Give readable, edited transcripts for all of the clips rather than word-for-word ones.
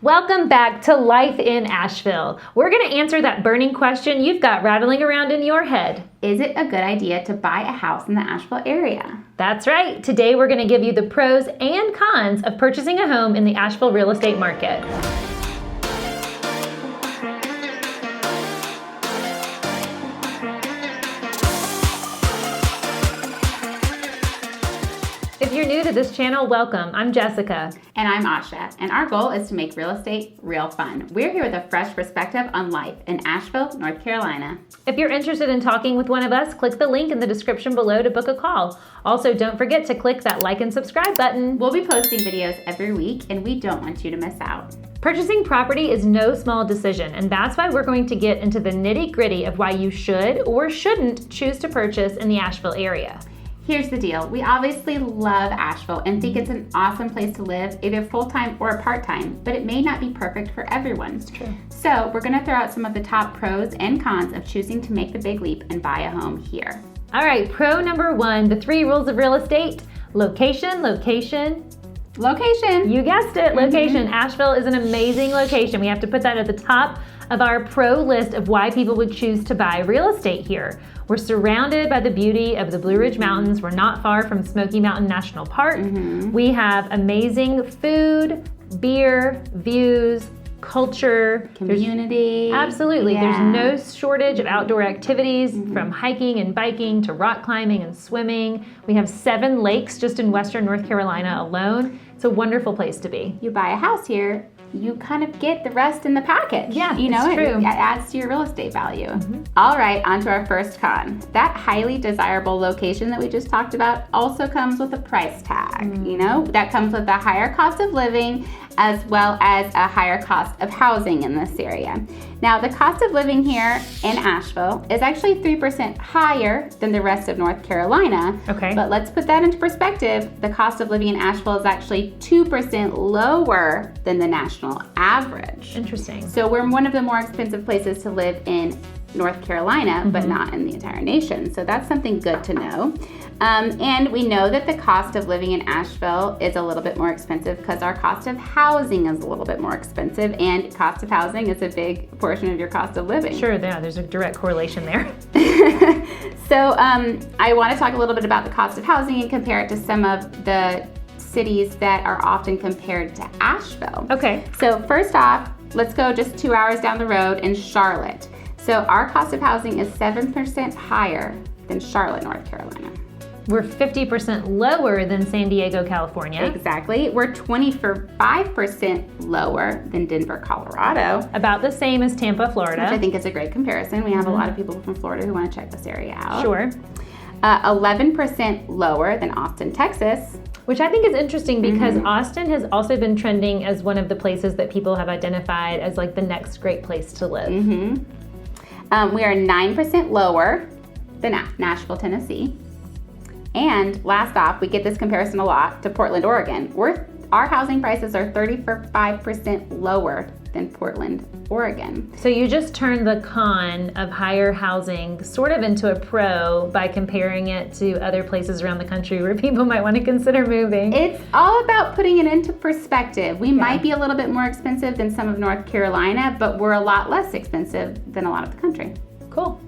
Welcome back to Life in Asheville. We're going to answer that burning question you've got rattling around in your head. Is it a good idea to buy a house in the Asheville area? That's right. Today we're going to give you the pros and cons of purchasing a home in the Asheville real estate market. If you're new to this channel, welcome. I'm Jessica. And I'm Asha, and our goal is to make real estate real fun. We're here with a fresh perspective on life in Asheville, North Carolina. If you're interested in talking with one of us, click the link in the description below to book a call. Also, don't forget to click that like and subscribe button. We'll be posting videos every week, and we don't want you to miss out. Purchasing property is no small decision, and that's why we're going to get into the nitty-gritty of why you should or shouldn't choose to purchase in the Asheville area. Here's the deal. We obviously love Asheville and think it's an awesome place to live, either full-time or part-time, but it may not be perfect for everyone. It's true. So we're going to throw out some of the top pros and cons of choosing to make the big leap and buy a home here. All right, pro number one, the 3 rules of real estate: location, location, location. You guessed it, location. Asheville is an amazing location. We have to put that at the top of our pro list of why people would choose to buy real estate here. We're surrounded by the beauty of the Blue Ridge Mountains. We're not far from Smoky Mountain National Park. We have amazing food, beer, views, culture, community. Absolutely. There's no shortage of outdoor activities, from hiking and biking to rock climbing and swimming. We have 7 lakes just in western North Carolina alone. It's a wonderful place to be. You buy a house here, you kind of get the rest in the package. Yeah, you know, it's true. It adds to your real estate value. All right, on to our first con. That highly desirable location that we just talked about also comes with a price tag. You know, that comes with a higher cost of living as well as a higher cost of housing in this area. Now, the cost of living here in Asheville is actually 3% higher than the rest of North Carolina. Okay. But let's put that into perspective. The cost of living in Asheville is actually 2% lower than the national average. Interesting. So we're one of the more expensive places to live in North Carolina, but not in the entire nation. So that's something good to know. And we know that the cost of living in Asheville is a little bit more expensive because our cost of housing is a little bit more expensive, and cost of housing is a big portion of your cost of living. Sure, yeah, there's a direct correlation there. So I want to talk a little bit about the cost of housing and compare it to some of the cities that are often compared to Asheville. Okay. So first off, let's go just 2 hours down the road in Charlotte. So our cost of housing is 7% higher than Charlotte, North Carolina. We're 50% lower than San Diego, California. Exactly. We're 25% lower than Denver, Colorado. About the same as Tampa, Florida. Which I think is a great comparison. We have a lot of people from Florida who want to check this area out. Sure. 11% lower than Austin, Texas. Which I think is interesting because Austin has also been trending as one of the places that people have identified as like the next great place to live. We are 9% lower than Nashville, Tennessee. And last off, we get this comparison a lot to Portland, Oregon. Our housing prices are 35% lower than Portland, Oregon. So you just turned the con of higher housing sort of into a pro by comparing it to other places around the country where people might want to consider moving. It's all about putting it into perspective. We might be a little bit more expensive than some of North Carolina, but we're a lot less expensive than a lot of the country. Cool.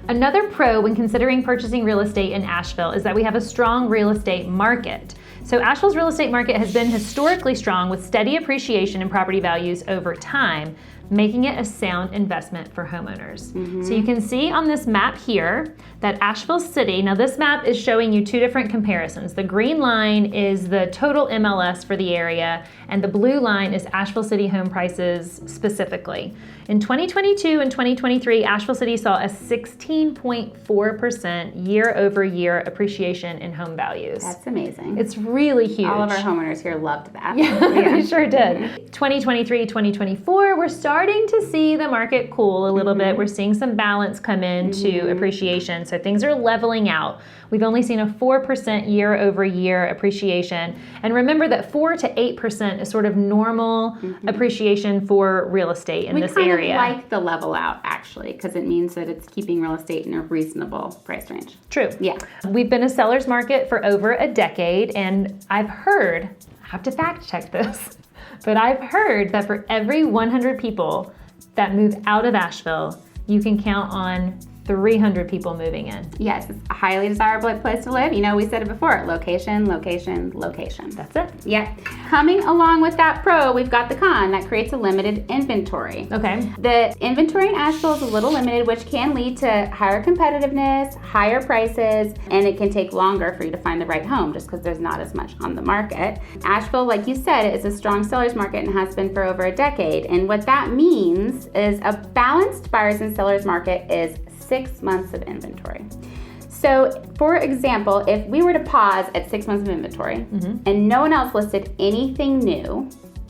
Another pro when considering purchasing real estate in Asheville is that we have a strong real estate market. So Asheville's real estate market has been historically strong with steady appreciation in property values over time, making it a sound investment for homeowners. So you can see on this map here that Asheville City, now this map is showing you 2 different comparisons. The green line is the total MLS for the area, and the blue line is Asheville City home prices specifically. In 2022 and 2023, Asheville City saw a 16.4% year-over-year appreciation in home values. That's amazing. It's really huge. All of our homeowners here loved that. Yeah, we sure did. 2023, 2024, we're starting to see the market cool a little bit. We're seeing some balance come into appreciation. So things are leveling out. We've only seen a 4% year-over-year appreciation. And remember that 4 to 8% is sort of normal appreciation for real estate in this area. We kind of like the level out, actually, because it means that it's keeping real estate in a reasonable price range. True. Yeah. We've been a seller's market for over a decade, and I've heard have to fact check this, but I've heard that for every 100 people that move out of Asheville, you can count on 300 people moving in. Yes, it's a highly desirable place to live. You know, we said it before, location, location, location. That's it. Yep. Coming along with that pro, we've got the con that creates a limited inventory. Okay. The inventory in Asheville is a little limited, which can lead to higher competitiveness, higher prices, and it can take longer for you to find the right home just because there's not as much on the market. Asheville, like you said, is a strong seller's market and has been for over a decade. And what that means is a balanced buyers and sellers market is 6 months of inventory. So, for example, if we were to pause at 6 months of inventory and no one else listed anything new,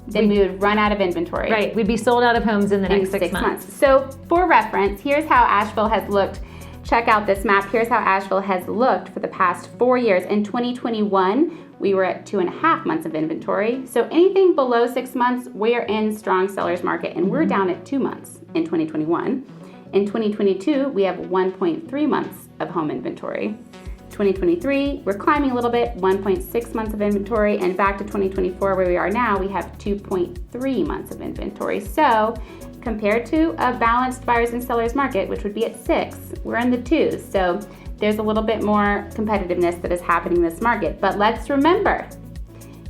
then we would run out of inventory. Right, we'd be sold out of homes in the next 6 months. So, for reference, here's how Asheville has looked. Check out this map. Here's how Asheville has looked for the past 4 years. In 2021, we were at 2.5 months of inventory. So anything below 6 months, we're in strong seller's market, and we're down at 2 months in 2021. In 2022, we have 1.3 months of home inventory. 2023, we're climbing a little bit, 1.6 months of inventory, and back to 2024, where we are now, we have 2.3 months of inventory. So compared to a balanced buyers and sellers market, which would be at 6, we're in the 2s. So there's a little bit more competitiveness that is happening in this market. But let's remember,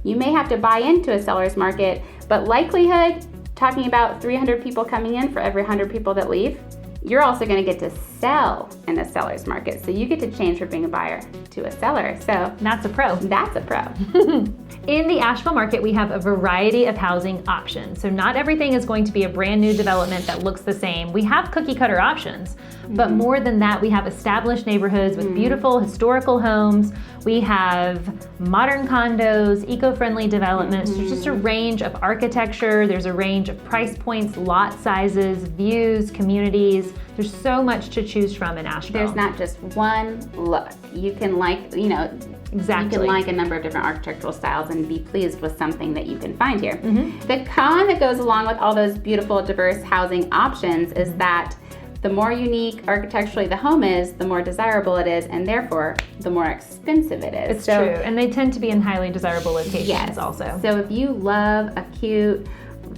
you may have to buy into a seller's market, but likelihood, talking about 300 people coming in for every 100 people that leave, you're also going to get to sell in the seller's market. So you get to change from being a buyer to a seller. So that's a pro. That's a pro. In the Asheville market, we have a variety of housing options. So not everything is going to be a brand new development that looks the same. We have cookie cutter options, but more than that, we have established neighborhoods with beautiful historical homes. We have modern condos, eco-friendly developments. There's just a range of architecture. There's a range of price points, lot sizes, views, communities. There's so much to choose from in Asheville. There's not just one look. You can Exactly. You can like a number of different architectural styles and be pleased with something that you can find here. The con that goes along with all those beautiful, diverse housing options is that the more unique architecturally the home is, the more desirable it is, and therefore, the more expensive it is. It's true, and they tend to be in highly desirable locations also. So if you love a cute,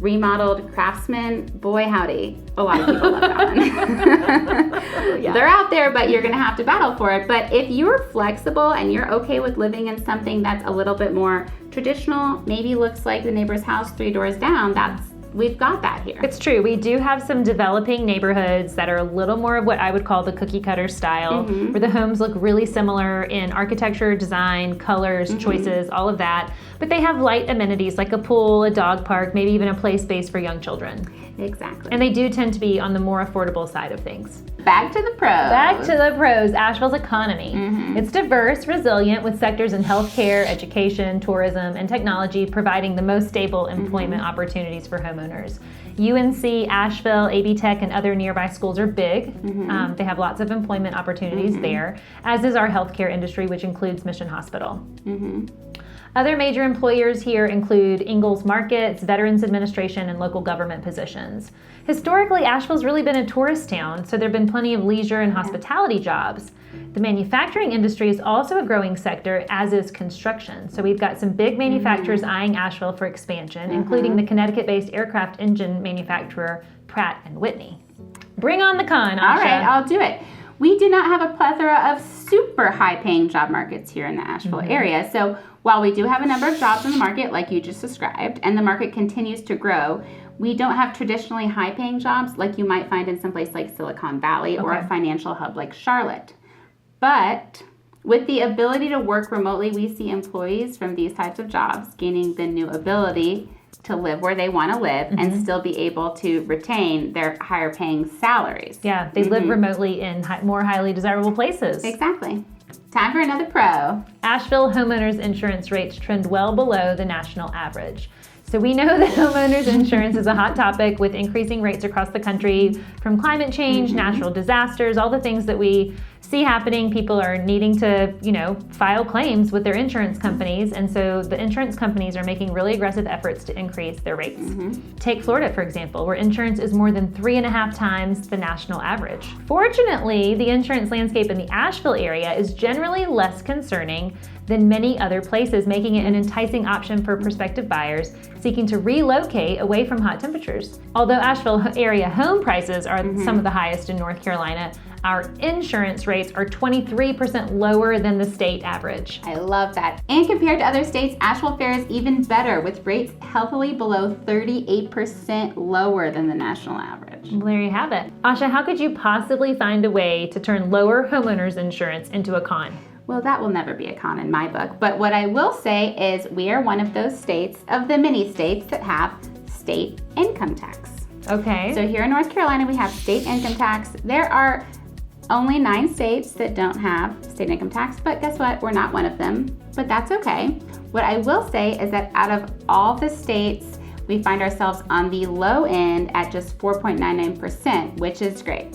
remodeled Craftsman, boy howdy, a lot of people love that one. They're out there, but you're gonna have to battle for it. But if you're flexible and you're okay with living in something that's a little bit more traditional, maybe looks like the neighbor's house 3 doors down, we've got that here. It's true. We do have some developing neighborhoods that are a little more of what I would call the cookie cutter style, where the homes look really similar in architecture, design, colors, choices, all of that. But they have light amenities like a pool, a dog park, maybe even a play space for young children. Exactly. And they do tend to be on the more affordable side of things. Back to the pros. Back to the pros, Asheville's economy. It's diverse, resilient, with sectors in healthcare, education, tourism, and technology providing the most stable employment opportunities for homeowners. UNC, Asheville, AB Tech, and other nearby schools are big. They have lots of employment opportunities there, as is our healthcare industry, which includes Mission Hospital. Other major employers here include Ingalls Markets, Veterans Administration, and local government positions. Historically, Asheville's really been a tourist town, so there have been plenty of leisure and hospitality jobs. The manufacturing industry is also a growing sector, as is construction. So we've got some big manufacturers eyeing Asheville for expansion, including the Connecticut-based aircraft engine manufacturer Pratt & Whitney. Bring on the con, Asha. All right, I'll do it. We do not have a plethora of super high-paying job markets here in the Asheville area. So while we do have a number of jobs in the market, like you just described, and the market continues to grow, we don't have traditionally high-paying jobs like you might find in some place like Silicon Valley or a financial hub like Charlotte. But with the ability to work remotely, we see employees from these types of jobs gaining the new ability to live where they want to live and still be able to retain their higher paying salaries. Yeah, they live remotely in more highly desirable places. Exactly. Time for another pro. Asheville homeowners insurance rates trend well below the national average. So we know that homeowners insurance is a hot topic with increasing rates across the country from climate change, natural disasters, all the things that we see happening. People are needing to, file claims with their insurance companies. And so the insurance companies are making really aggressive efforts to increase their rates. Take Florida, for example, where insurance is more than 3.5 times the national average. Fortunately, the insurance landscape in the Asheville area is generally less concerning than many other places, making it an enticing option for prospective buyers seeking to relocate away from hot temperatures. Although Asheville area home prices are some of the highest in North Carolina, our insurance rates are 23% lower than the state average. I love that. And compared to other states, Asheville fares even better, with rates healthily below 38% lower than the national average. Well, there you have it. Asha, how could you possibly find a way to turn lower homeowners insurance into a con? Well, that will never be a con in my book. But what I will say is we are one of those states, of the many states, that have state income tax. Okay. So here in North Carolina, we have state income tax. There are only 9 states that don't have state income tax, but guess what? We're not one of them, but that's okay. What I will say is that out of all the states, we find ourselves on the low end at just 4.99%, which is great.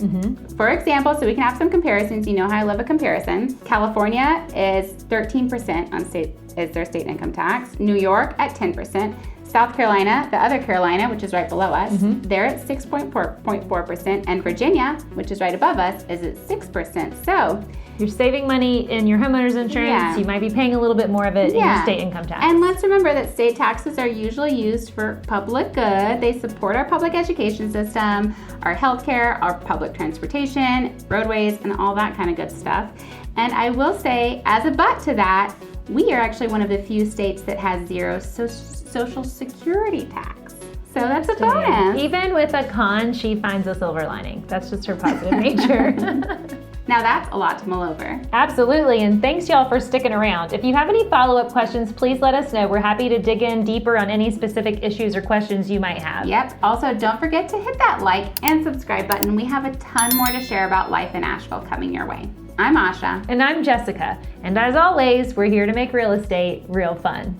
For example, so we can have some comparisons. You know how I love a comparison. California is 13% on their state income tax. New York at 10%. South Carolina, the other Carolina, which is right below us, they're at 6.4%, and Virginia, which is right above us, is at 6%. So you're saving money in your homeowner's insurance. You might be paying a little bit more of it in your state income tax. And let's remember that state taxes are usually used for public good. They support our public education system, our healthcare, our public transportation, roadways, and all that kind of good stuff. And I will say, as a but to that, we are actually one of the few states that has zero Social Security tax. So that's a bonus. Even with a con, she finds a silver lining. That's just her positive nature. Now that's a lot to mull over. Absolutely, and thanks y'all for sticking around. If you have any follow-up questions, please let us know. We're happy to dig in deeper on any specific issues or questions you might have. Yep, also don't forget to hit that like and subscribe button. We have a ton more to share about life in Asheville coming your way. I'm Asha. And I'm Jessica, and as always, we're here to make real estate real fun.